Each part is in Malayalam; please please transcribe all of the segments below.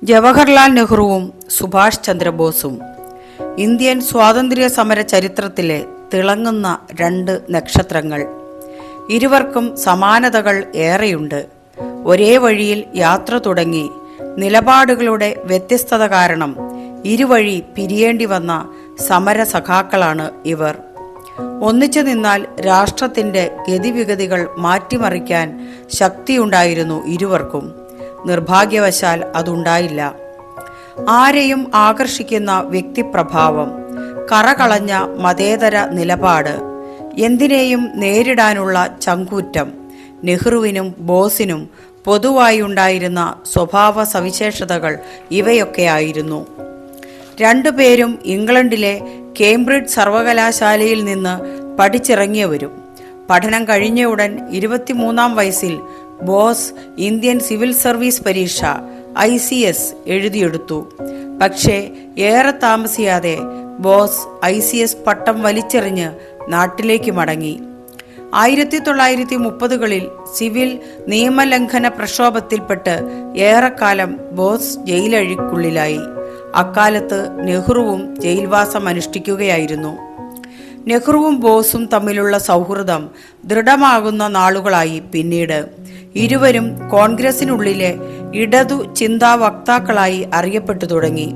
ജവഹർലാൽ നെഹ്റുവും സുഭാഷ് ചന്ദ്രബോസും ഇന്ത്യൻ സ്വാതന്ത്ര്യ സമര ചരിത്രത്തിലെ തിളങ്ങുന്ന രണ്ട് നക്ഷത്രങ്ങൾ. ഇരുവർക്കും സമാനതകൾ ഏറെയുണ്ട്. ഒരേ വഴിയിൽ യാത്ര തുടങ്ങി നിലപാടുകളുടെ വ്യത്യസ്തത കാരണം ഇരുവഴി പിരിയേണ്ടി വന്ന സമര സഖാക്കളാണ് ഇവർ. ഒന്നിച്ചു നിന്നാൽ രാഷ്ട്രത്തിൻ്റെ ഗതിവിഗതികൾ മാറ്റിമറിക്കാൻ ശക്തിയുണ്ടായിരുന്നു ഇരുവർക്കും. നിർഭാഗ്യവശാൽ അതുണ്ടായില്ല. ആരെയും ആകർഷിക്കുന്ന വ്യക്തിപ്രഭാവം, കറകളഞ്ഞ മതേതര നിലപാട്, എന്തിനേയും നേരിടാനുള്ള ചങ്കൂറ്റം നെഹ്റുവിനും ബോസിനും പൊതുവായുണ്ടായിരുന്ന സ്വഭാവ സവിശേഷതകൾ ഇവയൊക്കെയായിരുന്നു. രണ്ടുപേരും ഇംഗ്ലണ്ടിലെ കേംബ്രിഡ്ജ് സർവകലാശാലയിൽ നിന്ന് പഠിച്ചിറങ്ങിയവരും. പഠനം കഴിഞ്ഞ ഉടൻ 23-ാം വയസ്സിൽ ബോസ് ഇന്ത്യൻ സിവിൽ സർവീസ് പരീക്ഷ ICS എഴുതിയെടുത്തു. പക്ഷേ ഏറെ താമസിയാതെ ബോസ് ICS പട്ടം വലിച്ചെറിഞ്ഞ് നാട്ടിലേക്ക് മടങ്ങി. 1930കളിൽ സിവിൽ നിയമലംഘന പ്രക്ഷോഭത്തിൽപ്പെട്ട് ഏറെക്കാലം ബോസ് ജയിലഴിക്കുള്ളിലായി. അക്കാലത്ത് നെഹ്റുവും ജയിൽവാസം അനുഷ്ഠിക്കുകയായിരുന്നു. നെഹ്റുവും ബോസും തമ്മിലുള്ള സൗഹൃദം ദൃഢമാകുന്ന നാളുകളായി പിന്നീട്. ഇരുവരും കോൺഗ്രസിനുള്ളിലെ ഇടതു ചിന്താ വക്താക്കളായി അറിയപ്പെട്ടു തുടങ്ങി.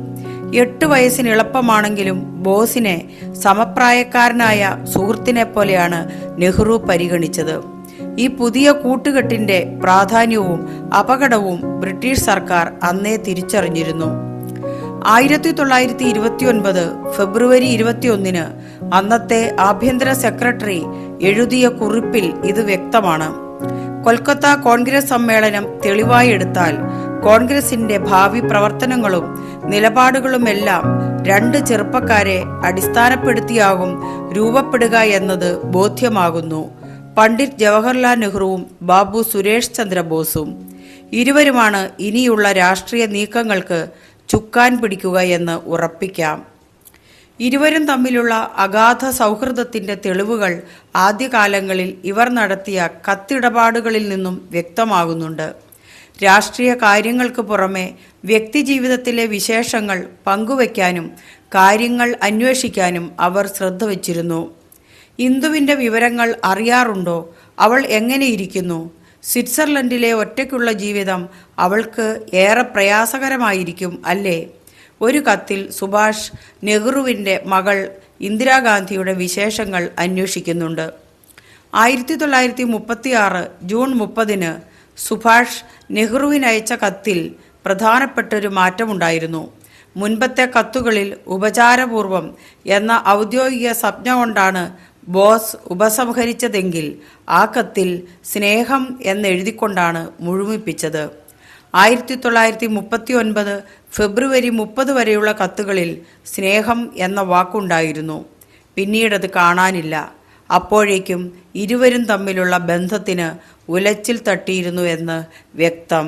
8 വയസ്സിനിളപ്പമാണെങ്കിലും ബോസിനെ സമപ്രായക്കാരനായ സുഹൃത്തിനെ പോലെയാണ് നെഹ്റു പരിഗണിച്ചത്. ഈ പുതിയ കൂട്ടുകെട്ടിന്റെ പ്രാധാന്യവും അപകടവും ബ്രിട്ടീഷ് സർക്കാർ അന്നേ തിരിച്ചറിഞ്ഞിരുന്നു. 1929 ഫെബ്രുവരി 21 അന്നത്തെ ആഭ്യന്തര സെക്രട്ടറി എഴുതിയ കുറിപ്പിൽ ഇത് വ്യക്തമാണ്. കൊൽക്കത്ത കോൺഗ്രസ് സമ്മേളനം തെളിവായി എടുത്താൽ കോൺഗ്രസിന്റെ ഭാവി പ്രവർത്തനങ്ങളും നിലപാടുകളുമെല്ലാം രണ്ട് ചെറുപ്പക്കാരെ അടിസ്ഥാനപ്പെടുത്തിയാകും രൂപപ്പെടുക എന്നത് ബോധ്യമാകുന്നു. പണ്ഡിറ്റ് ജവഹർലാൽ നെഹ്റുവും ബാബു സുരേഷ് ചന്ദ്രബോസും ഇരുവരുമാണ് ഇനിയുള്ള രാഷ്ട്രീയ നീക്കങ്ങൾക്ക് ചുക്കാൻ പിടിക്കുക എന്ന് ഉറപ്പിക്കാം. ഇരുവരും തമ്മിലുള്ള അഗാധ സൗഹൃദത്തിന്റെ തെളിവുകൾ ആദ്യകാലങ്ങളിൽ ഇവർ നടത്തിയ കത്തിടപാടുകളിൽ നിന്നും വ്യക്തമാകുന്നുണ്ട്. രാഷ്ട്രീയ കാര്യങ്ങൾക്ക് പുറമെ വ്യക്തിജീവിതത്തിലെ വിശേഷങ്ങൾ പങ്കുവയ്ക്കാനും കാര്യങ്ങൾ അന്വേഷിക്കാനും അവർ ശ്രദ്ധ വച്ചിരുന്നു. ഇന്ദുവിൻ്റെ വിവരങ്ങൾ അറിയാറുണ്ടോ? അവൾ എങ്ങനെയിരിക്കുന്നു? സ്വിറ്റ്സർലൻഡിലെ ഒറ്റയ്ക്കുള്ള ജീവിതം അവൾക്ക് ഏറെ പ്രയാസകരമായിരിക്കും അല്ലേ? ഒരു കത്തിൽ സുഭാഷ് നെഹ്റുവിൻ്റെ മകൾ ഇന്ദിരാഗാന്ധിയുടെ വിശേഷങ്ങൾ അന്വേഷിക്കുന്നുണ്ട്. 1936 ജൂൺ 30 സുഭാഷ് നെഹ്റുവിനയച്ച കത്തിൽ പ്രധാനപ്പെട്ടൊരു മാറ്റമുണ്ടായിരുന്നു. മുൻപത്തെ കത്തുകളിൽ ഉപചാരപൂർവം എന്ന ഔദ്യോഗിക സംജ്ഞ കൊണ്ടാണ് ബോസ് ഉപസംഹരിച്ചതെങ്കിൽ ആ കത്തിൽ സ്നേഹം എന്നെഴുതിക്കൊണ്ടാണ് മുഴുമിപ്പിച്ചത്. 1939 ഫെബ്രുവരി 30 വരെയുള്ള കത്തുകളിൽ സ്നേഹം എന്ന വാക്കുണ്ടായിരുന്നു. പിന്നീടത് കാണാനില്ല. അപ്പോഴേക്കും ഇരുവരും തമ്മിലുള്ള ബന്ധത്തിന് ഉലച്ചിൽ തട്ടിയിരുന്നു എന്ന് വ്യക്തം.